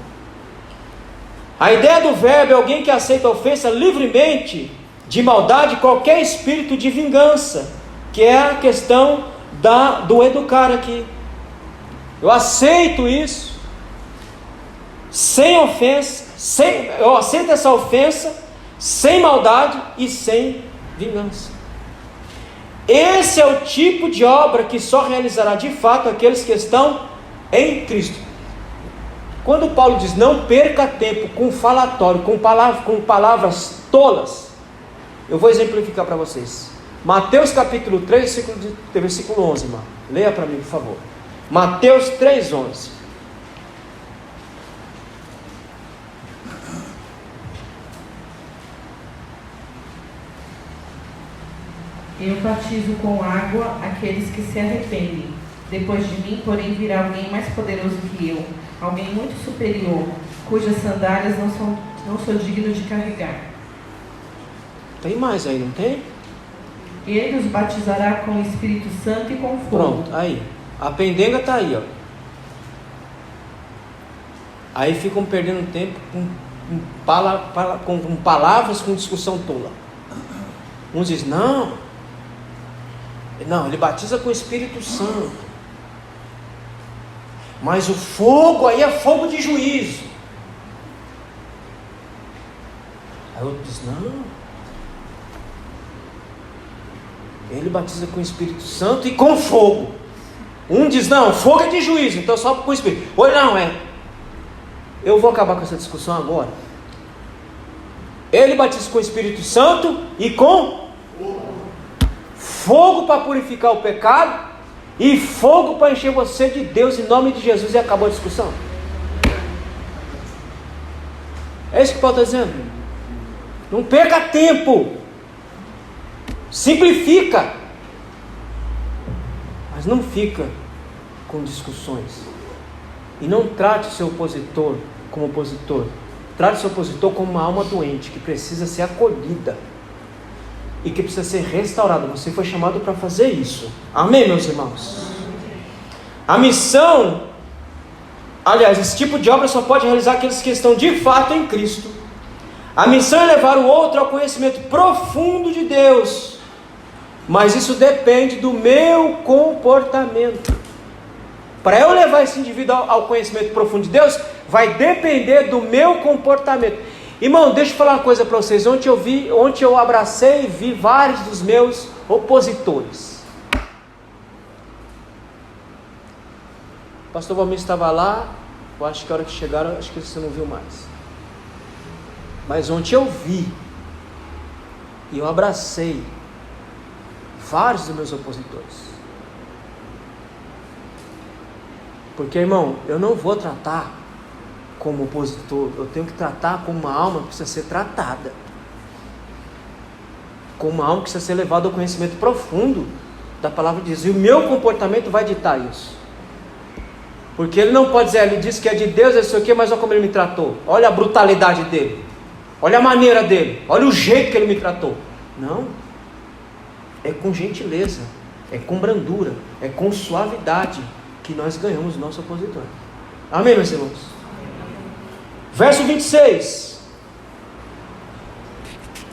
A ideia do verbo é alguém que aceita a ofensa livremente de maldade, qualquer espírito de vingança, que é a questão do educar aqui. Eu aceito isso, sem ofensa, eu aceito essa ofensa, sem maldade e sem vingança. Esse é o tipo de obra que só realizará de fato aqueles que estão em Cristo. Quando Paulo diz não perca tempo com falatório, com palavras tolas, eu vou exemplificar para vocês. Mateus capítulo 3, versículo 11, irmão. Leia para mim, por favor. Mateus 3, 11. Eu batizo com água aqueles que se arrependem. Depois de mim, porém, virá alguém mais poderoso que eu, alguém muito superior, cujas sandálias não sou digno de carregar. Tem mais aí, não tem? Ele os batizará com o Espírito Santo e com fogo. Pronto, aí. A pendenga está aí, ó. Aí ficam perdendo tempo com palavras, com discussão tola. Uns dizem, não, ele batiza com o Espírito Santo. Mas o fogo aí é fogo de juízo. Aí outro diz, não. Ele batiza com o Espírito Santo e com fogo. Um diz, não, fogo é de juízo, então só com o Espírito. Ou não, eu vou acabar com essa discussão agora. Ele batiza com o Espírito Santo e com fogo para purificar o pecado e fogo para encher você de Deus em nome de Jesus, e acabou a discussão. É isso que Paulo está dizendo. Não perca tempo. Simplifica, mas não fica com discussões. E não trate o seu opositor como opositor. Trate o seu opositor como uma alma doente, que precisa ser acolhida e que precisa ser restaurada. Você foi chamado para fazer isso. Amém, meus irmãos? A missão, aliás, esse tipo de obra só pode realizar aqueles que estão de fato em Cristo. A missão é levar o outro ao conhecimento profundo de Deus, mas isso depende do meu comportamento. Para eu levar esse indivíduo ao conhecimento profundo de Deus, vai depender do meu comportamento. Irmão, deixa eu falar uma coisa para vocês. Ontem eu abracei e vi vários dos meus opositores. O pastor Valmir estava lá, eu acho que a hora que chegaram, acho que você não viu mais. Mas ontem eu vi e eu abracei vários dos meus opositores. Porque, irmão, eu não vou tratar como opositor, eu tenho que tratar como uma alma que precisa ser tratada, como uma alma que precisa ser levada ao conhecimento profundo da palavra de Deus, e o meu comportamento vai ditar isso. Porque ele não pode dizer, ele disse que é de Deus, é isso aqui, mas olha como ele me tratou, olha a brutalidade dele, olha a maneira dele, olha o jeito que ele me tratou. Não, é com gentileza, é com brandura, é com suavidade que nós ganhamos o nosso opositor. Amém, meus irmãos? Verso 26.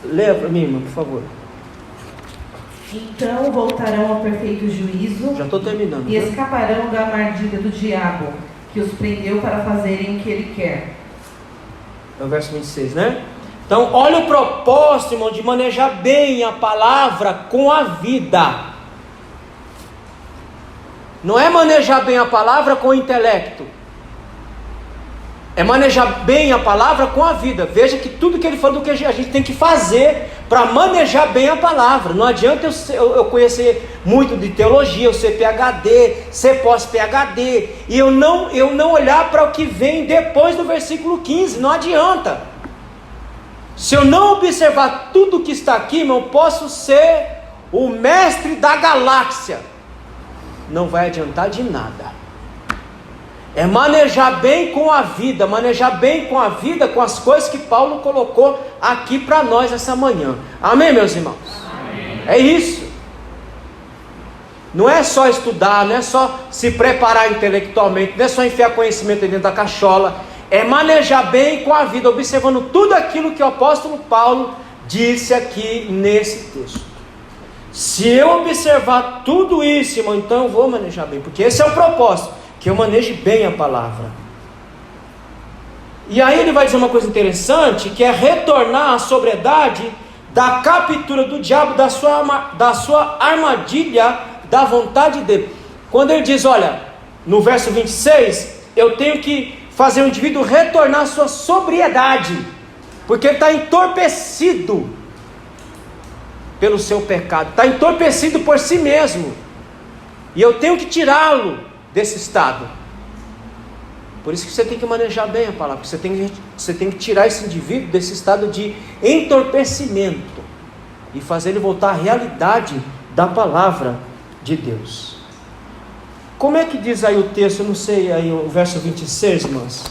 Leia para mim, irmão, por favor. Então voltarão ao perfeito juízo. Já estou terminando. E escaparão da armadilha do diabo, que os prendeu para fazerem o que ele quer. É o verso 26, né? Então, olha o propósito, irmão, de manejar bem a palavra com a vida. Não é manejar bem a palavra com o intelecto. É manejar bem a palavra com a vida. Veja que tudo que ele falou, do que a gente tem que fazer para manejar bem a palavra. Não adianta eu conhecer muito de teologia, eu ser PhD, ser pós-PhD, e eu não olhar para o que vem depois do versículo 15. Não adianta. Se eu não observar tudo que está aqui, irmão, eu posso ser o mestre da galáxia. Não vai adiantar de nada. É manejar bem com a vida, com as coisas que Paulo colocou aqui para nós essa manhã. Amém, meus irmãos? Amém. É isso. Não é só estudar, não é só se preparar intelectualmente, não é só enfiar conhecimento dentro da cachola. É manejar bem com a vida, observando tudo aquilo que o apóstolo Paulo disse aqui nesse texto. Se eu observar tudo isso, irmão, então eu vou manejar bem, porque esse é o propósito, que eu maneje bem a palavra. E aí ele vai dizer uma coisa interessante, que é retornar à sobriedade da captura do diabo, da sua armadilha, da vontade dele. Quando ele diz, olha, no verso 26, eu tenho que fazer o indivíduo retornar à sua sobriedade, porque ele está entorpecido pelo seu pecado, está entorpecido por si mesmo, e eu tenho que tirá-lo desse estado. Por isso que você tem que manejar bem a palavra, você tem que tirar esse indivíduo desse estado de entorpecimento e fazer ele voltar à realidade da palavra de Deus. Como é que diz aí o texto? Eu não sei aí o verso 26, irmãs.